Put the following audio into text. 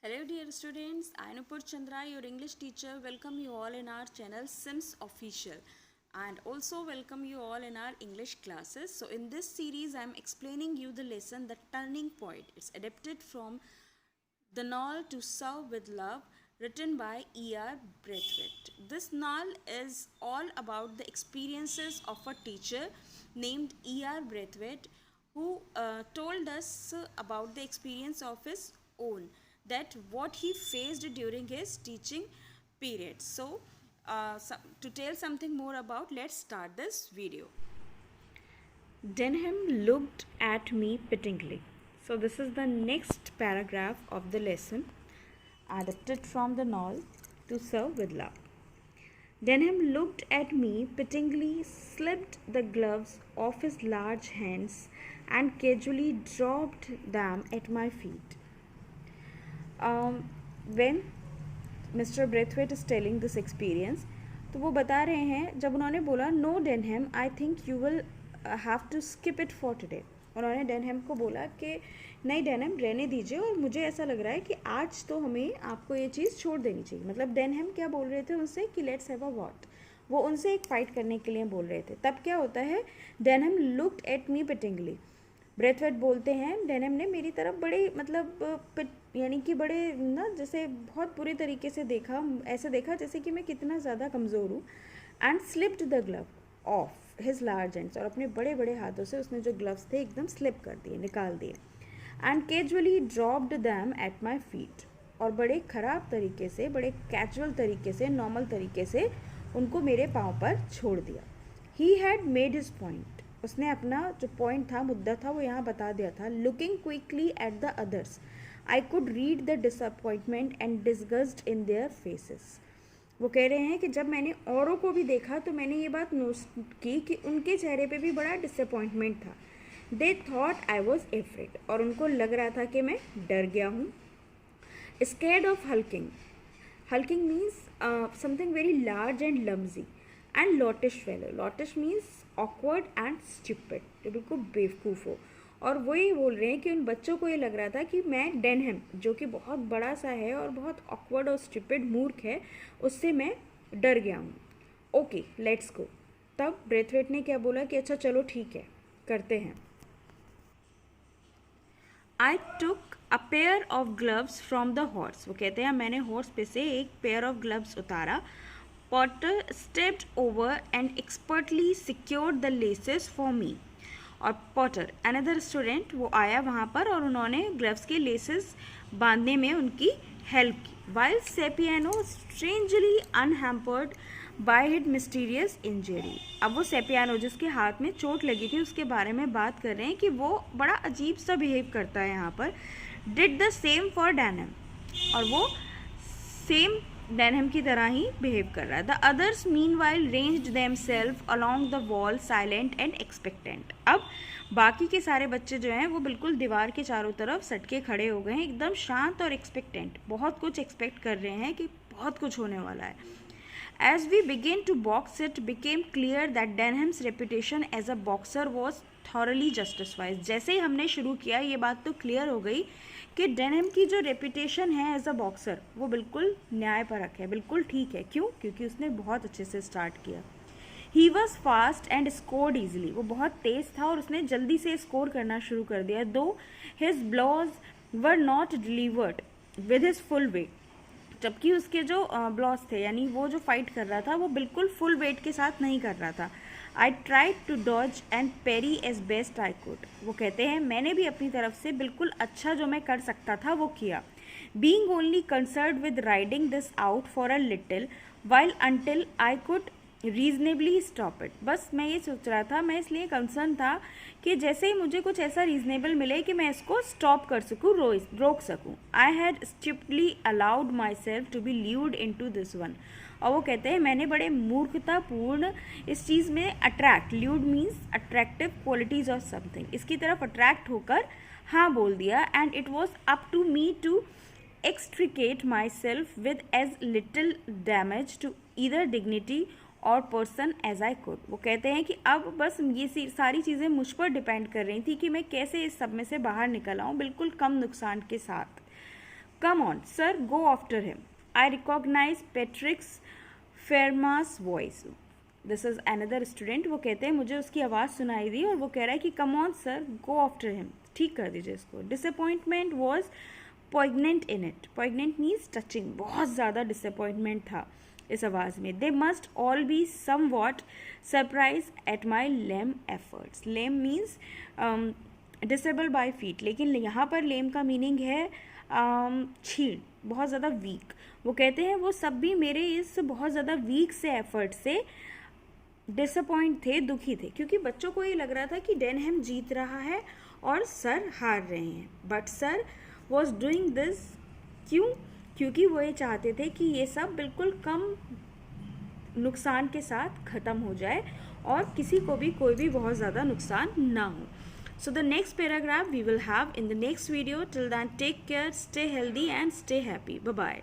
Hello dear students, I Nupur Chandra, your English teacher, welcome you all in our channel Sims Official and also welcome you all in our English classes. So in this series I am explaining you the lesson The Turning Point. It's adapted from The Novel To Serve With Love written by E.R. Braithwaite. This novel is all about the experiences of a teacher named E.R. Braithwaite who told us about the experience of his own, that what he faced during his teaching period. To tell something more about, let's start this video. Denham looked at me pityingly. So this is the next paragraph of the lesson, adapted from the novel To Serve With Love. Denham looked at me pityingly, slipped the gloves off his large hands, and casually dropped them at my feet. When Mr. Braithwaite is telling this experience, तो वो बता रहे हैं, जब उन्होंने बोला no Denham, I think you will have to skip it for today, उन्होंने Denham को बोला कि नहीं डेनहम रहने दीजिए और मुझे ऐसा लग रहा है कि आज तो हमें आपको ये चीज़ छोड़ देनी चाहिए. मतलब डेनहम क्या बोल रहे थे उनसे कि लेट्स हैव अ वॉट, वो उनसे एक फ़ाइट करने के लिए बोल रहे थे. तब क्या होता है, Denham looked at me pityingly. Braithwaite बोलते हैं डेनहम ने मेरी तरफ बड़े मतलब यानी कि बड़े ना जैसे बहुत बुरे तरीके से देखा, ऐसे देखा जैसे कि मैं कितना ज़्यादा कमज़ोर हूँ. And slipped the glove of his large hands, और अपने बड़े बड़े हाथों से उसने जो ग्लव्स थे एकदम स्लिप कर दिए, निकाल दिए. And casually dropped them at my feet, और बड़े ख़राब तरीके से, बड़े कैजुअल तरीके से, नॉर्मल तरीके से उनको मेरे पाँव पर छोड़ दिया. He had made his point, उसने अपना जो पॉइंट था, मुद्दा था, वो यहाँ बता दिया था. Looking quickly at the others I could read the disappointment and disgust in their faces. वो कह रहे हैं कि जब मैंने औरों को भी देखा तो मैंने ये बात नोटिस की कि उनके चेहरे पे भी बड़ा डिसअपॉइंटमेंट था. They thought I was afraid, और उनको लग रहा था कि मैं डर गया हूँ. Scared of hulking, hulking means something very large and clumsy. And loutish fellow, loutish means awkward and stupid, जो बिल्कुल बेवकूफ़ हो. और वो ये बोल रहे हैं कि उन बच्चों को ये लग रहा था कि मैं डेनहम, जो कि बहुत बड़ा सा है और बहुत ऑकवर्ड और स्टूपिड मूर्ख है, उससे मैं डर गया हूँ. Okay let's go. तब ब्रेथवेट ने क्या बोला कि अच्छा चलो ठीक है, करते हैं. I took a pair of gloves from the horse, वो कहते हैं मैंने हॉर्स पे से एक पेयर ऑफ ग्लव्स उतारा. Potter stepped over and expertly secured the laces for me. और पॉटर अनदर स्टूडेंट, वो आया वहाँ पर और उन्होंने ग्लव्स के लेसेस बांधने में उनकी हेल्प की. While Sepiano strangely unhampered by his mysterious injury. अब वो सेपियानो जिसके हाथ में चोट लगी थी उसके बारे में बात कर रहे हैं कि वो बड़ा अजीब सा बिहेव करता है यहाँ पर. Did the same for Denham, और वो सेम डेनहम की तरह ही बिहेव कर रहा है. The others meanwhile ranged themselves along the wall silent and expectant. अब बाकी के सारे बच्चे जो हैं वो बिल्कुल दीवार के चारों तरफ सटके खड़े हो गए हैं, एकदम शांत और एक्सपेक्टेंट, बहुत कुछ एक्सपेक्ट कर रहे हैं कि बहुत कुछ होने वाला है. As we began to box, it became clear that Denham's reputation as a boxer was thoroughly justified. जैसे ही हमने शुरू किया ये बात तो क्लियर हो गई कि डेनहम की जो रेपुटेशन है एज अ बॉक्सर वो बिल्कुल न्यायपरक है, बिल्कुल ठीक है. क्यों? क्योंकि उसने बहुत अच्छे से स्टार्ट किया. He was fast and scored easily, वो बहुत तेज़ था और उसने जल्दी से स्कोर करना शुरू कर दिया. Though his blows were not delivered with his full weight, जबकि उसके जो ब्लॉज थे यानी वो जो फाइट कर रहा था वो बिल्कुल फुल वेट के साथ नहीं कर रहा था. I tried to dodge and parry as best I could, वो कहते हैं मैंने भी अपनी तरफ से बिल्कुल अच्छा जो मैं कर सकता था वो किया. Being only concerned with riding this out for a little while until I could reasonably stop it. बस मैं ये सोच रहा था, मैं इसलिए कंसर्न था कि जैसे ही मुझे कुछ ऐसा रीजनेबल मिले कि मैं इसको स्टॉप कर सकूँ, रोक सकूँ. I had strictly allowed myself to be lured into this one, और वो कहते हैं मैंने बड़े मूर्खतापूर्ण इस चीज़ में attract, lured means attractive qualities of something, इसकी तरफ अट्रैक्ट होकर हाँ बोल दिया. And it was up to me to extricate myself with as little damage to either dignity और पर्सन एज आई कुड. वो कहते हैं कि अब बस ये सारी चीज़ें मुझ पर डिपेंड कर रही थी कि मैं कैसे इस सब में से बाहर निकल आऊँ बिल्कुल कम नुकसान के साथ. Come on sir, go after him. I recognise Patrick's Fermor's voice. This is another student. वो कहते हैं मुझे उसकी आवाज़ सुनाई दी और वो कह रहा है कि कम on sir, go after him. ठीक कर दीजिए इसको. Disappointment was poignant in it. Poignant means touching. बहुत ज़्यादा disappointment था इस आवाज़ में. They must all be somewhat surprised at my lame efforts. Lame means disabled by feet. लेकिन यहाँ पर lame का meaning है छीड़, बहुत ज़्यादा weak. वो कहते हैं वो सब भी मेरे इस बहुत ज़्यादा weak से effort से डिसअपॉइंट थे, दुखी थे, क्योंकि बच्चों को ये लग रहा था कि डेनहम जीत रहा है और सर हार रहे हैं. But sir was doing this, क्यों? क्योंकि वो ये चाहते थे कि ये सब बिल्कुल कम नुकसान के साथ ख़त्म हो जाए और किसी को भी कोई भी बहुत ज़्यादा नुकसान ना हो. So the next paragraph we will have in the next video. Till then take care, stay healthy and stay happy. Bye bye.